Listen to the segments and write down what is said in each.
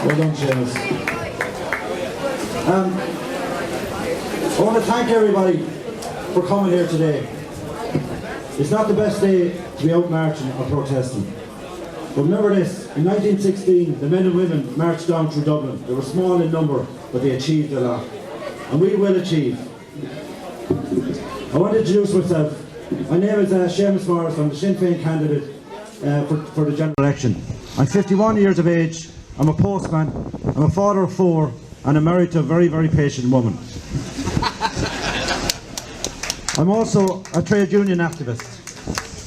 Well done, Seamus. I want to thank everybody for coming here today. It's not the best day to be out marching or protesting. But remember this, in 1916 the men and women marched down through Dublin. They were small in number, but they achieved a lot. And we will achieve. I want to introduce myself. My name is Séamie Morris. I'm the Sinn Féin candidate for the general election. I'm 51 years of age, I'm a postman, I'm a father of 4, and I'm married to a very, very patient woman. I'm also a trade union activist.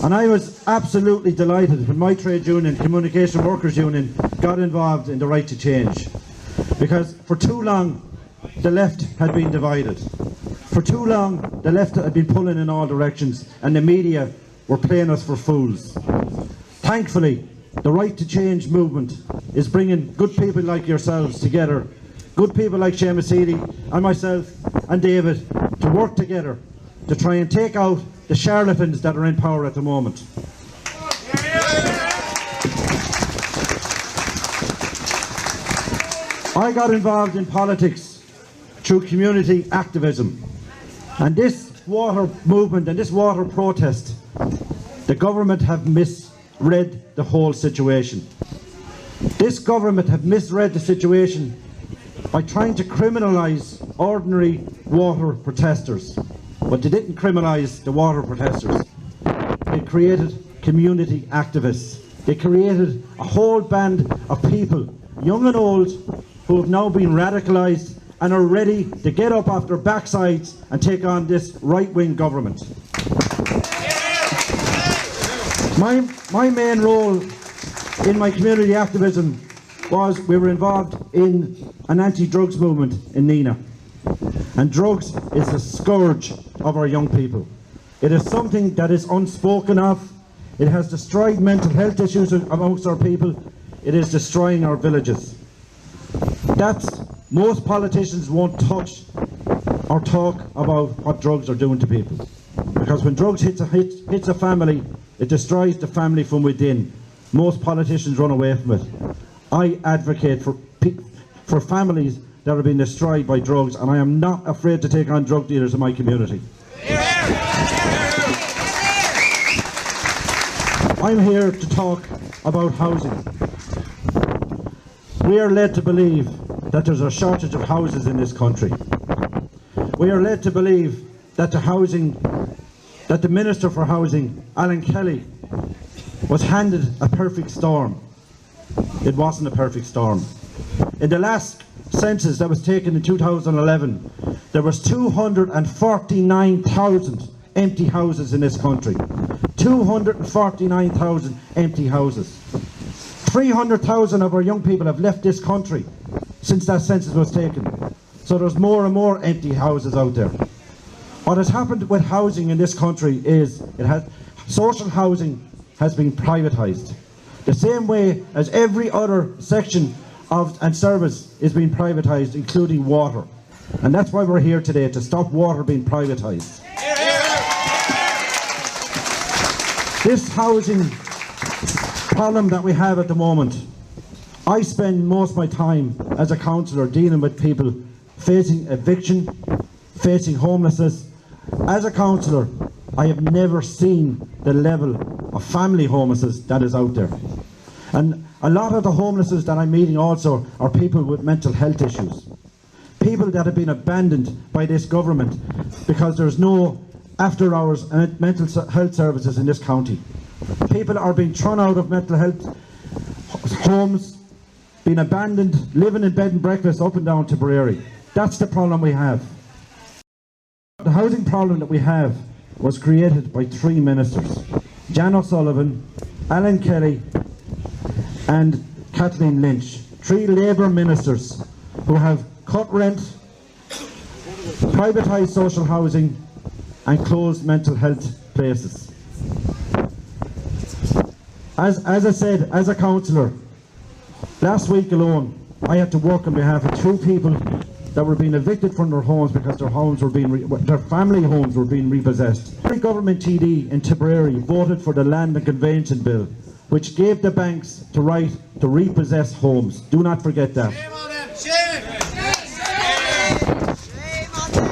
And I was absolutely delighted when my trade union, Communication Workers Union, got involved in the Right2Change. Because for too long, the left had been divided. For too long, the left had been pulling in all directions, and the media were playing us for fools. Thankfully, the Right2Change movement is bringing good people like yourselves together, good people like Séamie Morris and myself and David, to work together to try and take out the charlatans that are in power at the moment. I got involved in politics through community activism, and this water movement and this water protest, the government have misread the whole situation. This government have misread the situation by trying to criminalise ordinary water protesters. But they didn't criminalise the water protesters. They created community activists. They created a whole band of people, young and old, who have now been radicalised and are ready to get up off their backsides and take on this right-wing government. My main role in my community activism was we were involved in an anti-drugs movement in Nina. And drugs is a scourge of our young people. It is something that is unspoken of. It has destroyed mental health issues amongst our people. It is destroying our villages. Most politicians won't touch or talk about what drugs are doing to people. Because when drugs hits a family, it destroys the family from within. Most politicians run away from it. I advocate for families that are being destroyed by drugs, and I am not afraid to take on drug dealers in my community. I'm here to talk about housing. We are led to believe that there's a shortage of houses in this country. We are led to believe that the Minister for Housing, Alan Kelly, was handed a perfect storm. It wasn't a perfect storm. In the last census that was taken in 2011, there was 249,000 empty houses in this country. 249,000 empty houses. 300,000 of our young people have left this country since that census was taken. So there's more and more empty houses out there. What has happened with housing in this country is social housing has been privatised. The same way as every other section and service is being privatised, including water. And that's why we're here today, to stop water being privatised. This housing problem that we have at the moment, I spend most of my time as a councillor dealing with people facing eviction, facing homelessness. As a councillor, I have never seen the level of family homelessness that is out there. And a lot of the homelessness that I'm meeting also are people with mental health issues. People that have been abandoned by this government because there's no after-hours mental health services in this county. People are being thrown out of mental health homes, being abandoned, living in bed and breakfast up and down Tipperary. That's the problem we have. The housing problem that we have was created by 3 ministers. Jan O'Sullivan, Alan Kelly and Kathleen Lynch. 3 Labour ministers who have cut rent, privatised social housing and closed mental health places. As I said, as a councillor, last week alone I had to work on behalf of 2 people that were being evicted from their homes because their family homes were being repossessed. Every government TD in Tipperary voted for the Land and Conveyancing Bill, which gave the banks the right to repossess homes. Do not forget that.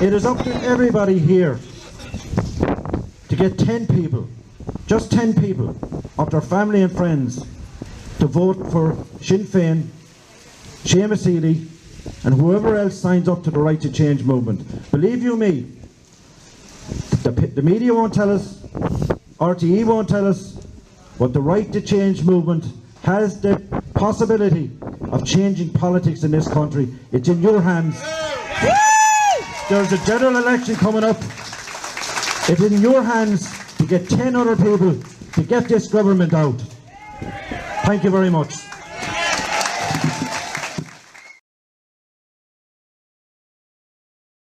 It is up to everybody here to get 10 people, just 10 people, of their family and friends to vote for Sinn Féin, Séamie Morris, and whoever else signs up to the Right to Change movement. Believe you me, the media won't tell us, RTE won't tell us, but the Right to Change movement has the possibility of changing politics in this country. It's in your hands. There's a general election coming up. It's in your hands to get 10 other people to get this government out. Thank you very much.